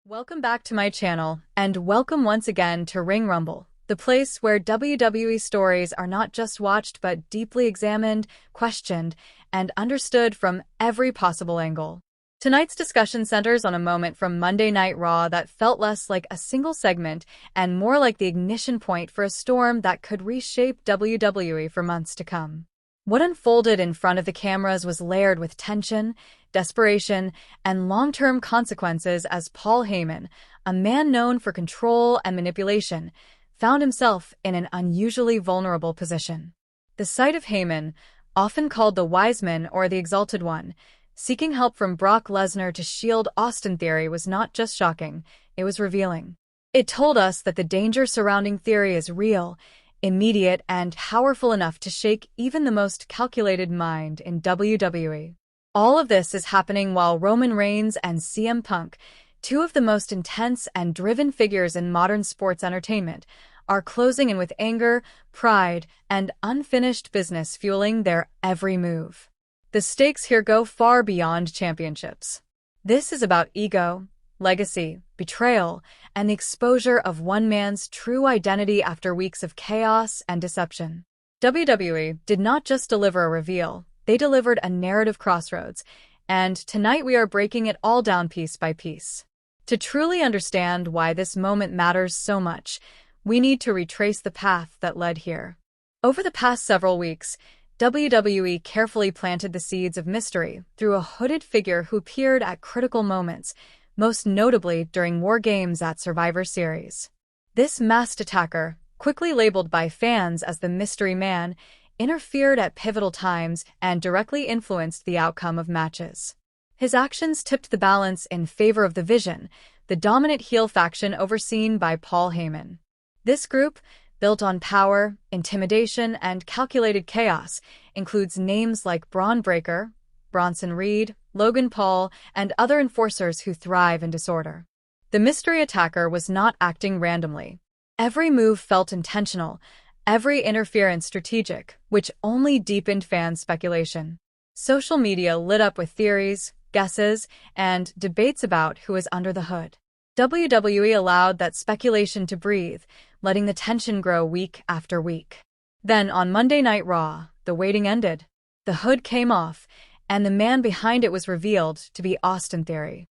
Welcome back to my channel, and welcome once again to Ring Rumble, the place where WWE stories are not just watched but deeply examined, questioned, and understood from every possible angle. Tonight's discussion centers on a moment from Monday Night Raw that felt less like a single segment and more like the ignition point for a storm that could reshape WWE for months to come. What unfolded in front of the cameras was layered with tension, desperation, and long-term consequences as Paul Heyman, a man known for control and manipulation, found himself in an unusually vulnerable position. The sight of Heyman, often called the Wise Man or the Exalted One, seeking help from Brock Lesnar to shield Austin Theory was not just shocking, it was revealing. It told us that the danger surrounding Theory is real, immediate, and powerful enough to shake even the most calculated mind in WWE. All of this is happening while Roman Reigns and CM Punk, two of the most intense and driven figures in modern sports entertainment, are closing in with anger, pride, and unfinished business fueling their every move. The stakes here go far beyond championships. This is about ego, legacy, betrayal, and the exposure of one man's true identity after weeks of chaos and deception. WWE did not just deliver a reveal, they delivered a narrative crossroads, and tonight we are breaking it all down piece by piece. To truly understand why this moment matters so much, we need to retrace the path that led here. Over the past several weeks, WWE carefully planted the seeds of mystery through a hooded figure who appeared at critical moments, most notably during War Games at Survivor Series. This masked attacker, quickly labeled by fans as the Mystery Man, interfered at pivotal times and directly influenced the outcome of matches. His actions tipped the balance in favor of the Vision, the dominant heel faction overseen by Paul Heyman. This group, built on power, intimidation, and calculated chaos, includes names like Braun Breaker, Bronson Reed, Logan Paul, and other enforcers who thrive in disorder. The mystery attacker was not acting randomly. Every move felt intentional, every interference strategic, which only deepened fans' speculation. Social media lit up with theories, guesses, and debates about who is under the hood. WWE allowed that speculation to breathe, letting the tension grow week after week. Then, on Monday Night Raw, the waiting ended. The hood came off, and the man behind it was revealed to be Austin Theory.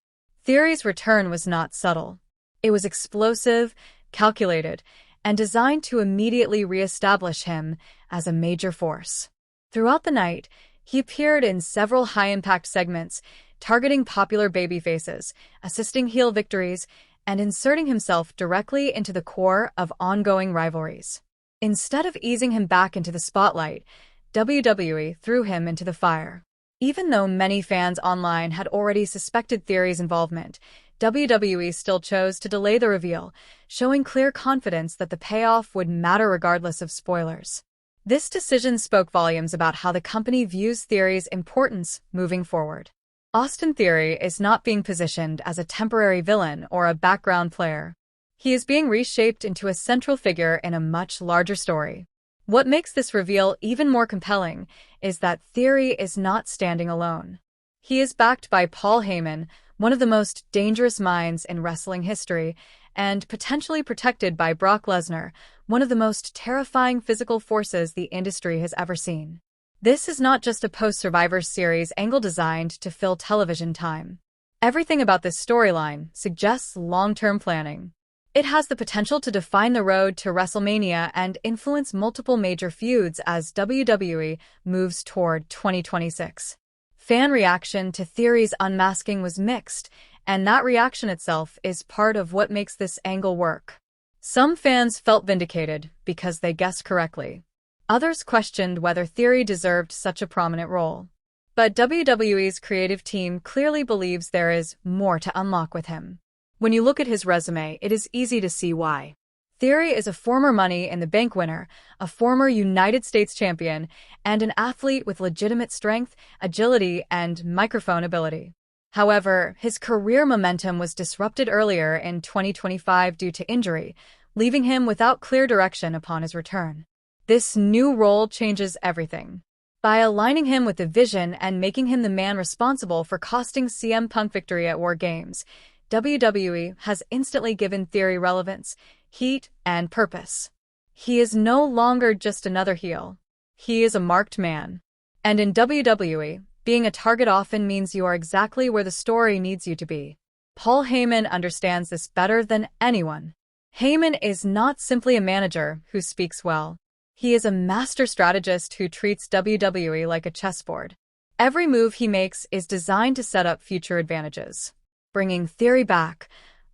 Theory's return was not subtle. It was explosive, calculated, and designed to immediately re-establish him as a major force. Throughout the night, he appeared in several high-impact segments, targeting popular babyfaces, assisting heel victories, and inserting himself directly into the core of ongoing rivalries. Instead of easing him back into the spotlight, WWE threw him into the fire. Even though many fans online had already suspected Theory's involvement, WWE still chose to delay the reveal, showing clear confidence that the payoff would matter regardless of spoilers. This decision spoke volumes about how the company views Theory's importance moving forward. Austin Theory is not being positioned as a temporary villain or a background player. He is being reshaped into a central figure in a much larger story. What makes this reveal even more compelling is that Theory is not standing alone. He is backed by Paul Heyman, one of the most dangerous minds in wrestling history, and potentially protected by Brock Lesnar, one of the most terrifying physical forces the industry has ever seen. This is not just a post-Survivor Series angle designed to fill television time. Everything about this storyline suggests long-term planning. It has the potential to define the road to WrestleMania and influence multiple major feuds as WWE moves toward 2026. Fan reaction to Theory's unmasking was mixed, and that reaction itself is part of what makes this angle work. Some fans felt vindicated because they guessed correctly. Others questioned whether Theory deserved such a prominent role. But WWE's creative team clearly believes there is more to unlock with him. When you look at his resume, it is easy to see why. Theory is a former Money in the Bank winner, a former United States champion, and an athlete with legitimate strength, agility, and microphone ability. However, his career momentum was disrupted earlier in 2025 due to injury, leaving him without clear direction upon his return. This new role changes everything. By aligning him with the Vision and making him the man responsible for costing CM Punk victory at War Games, WWE has instantly given Theory relevance, heat, and purpose. He is no longer just another heel. He is a marked man. And in WWE, being a target often means you are exactly where the story needs you to be. Paul Heyman understands this better than anyone. Heyman is not simply a manager who speaks well. He is a master strategist who treats WWE like a chessboard. Every move he makes is designed to set up future advantages. Bringing Theory back,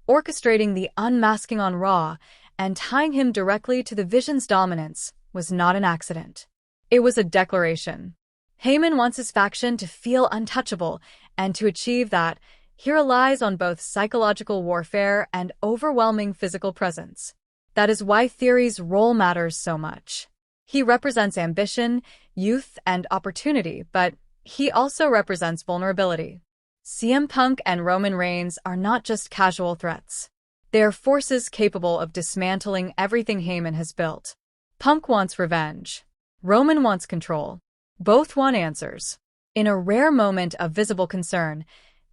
orchestrating the unmasking on Raw, and tying him directly to the Vision's dominance was not an accident. It was a declaration. Heyman wants his faction to feel untouchable, and to achieve that, he relies on both psychological warfare and overwhelming physical presence. That is why Theory's role matters so much. He represents ambition, youth, and opportunity, but he also represents vulnerability. CM Punk and Roman Reigns are not just casual threats. They are forces capable of dismantling everything Heyman has built. Punk wants revenge. Roman wants control. Both want answers. In a rare moment of visible concern,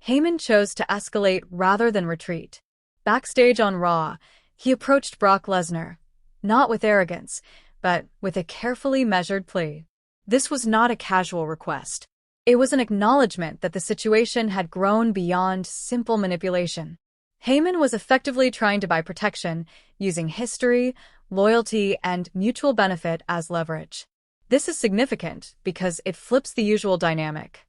Heyman chose to escalate rather than retreat. Backstage on Raw, he approached Brock Lesnar, not with arrogance, but with a carefully measured plea. This was not a casual request. It was an acknowledgement that the situation had grown beyond simple manipulation. Heyman was effectively trying to buy protection, using history, loyalty, and mutual benefit as leverage. This is significant because it flips the usual dynamic.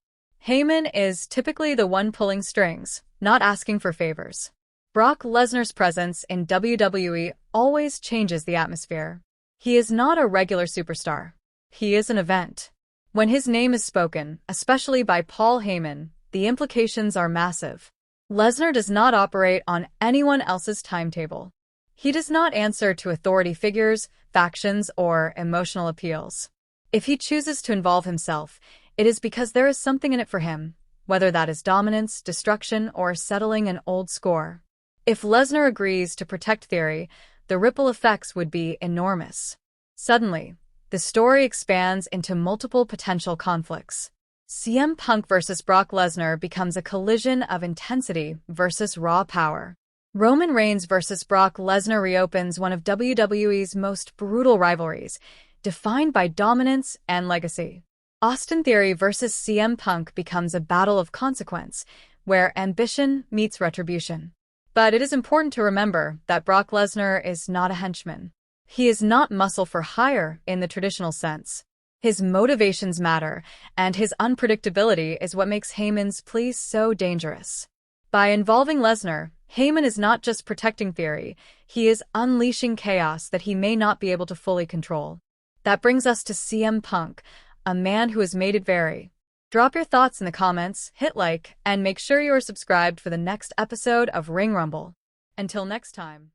Heyman is typically the one pulling strings, not asking for favors. Brock Lesnar's presence in WWE always changes the atmosphere. He is not a regular superstar. He is an event. When his name is spoken, especially by Paul Heyman, the implications are massive. Lesnar does not operate on anyone else's timetable. He does not answer to authority figures, factions, or emotional appeals. If he chooses to involve himself, it is because there is something in it for him, whether that is dominance, destruction, or settling an old score. If Lesnar agrees to protect Theory, the ripple effects would be enormous. Suddenly, the story expands into multiple potential conflicts. CM Punk versus Brock Lesnar becomes a collision of intensity versus raw power. Roman Reigns versus Brock Lesnar reopens one of WWE's most brutal rivalries, defined by dominance and legacy. Austin Theory versus CM Punk becomes a battle of consequence, where ambition meets retribution. But it is important to remember that Brock Lesnar is not a henchman. He is not muscle for hire in the traditional sense. His motivations matter, and his unpredictability is what makes Heyman's plea so dangerous. By involving Lesnar, Heyman is not just protecting Theory, he is unleashing chaos that he may not be able to fully control. That brings us to CM Punk, a man who has made it vary. Drop your thoughts in the comments, hit like, and make sure you are subscribed for the next episode of Ring Rumble. Until next time.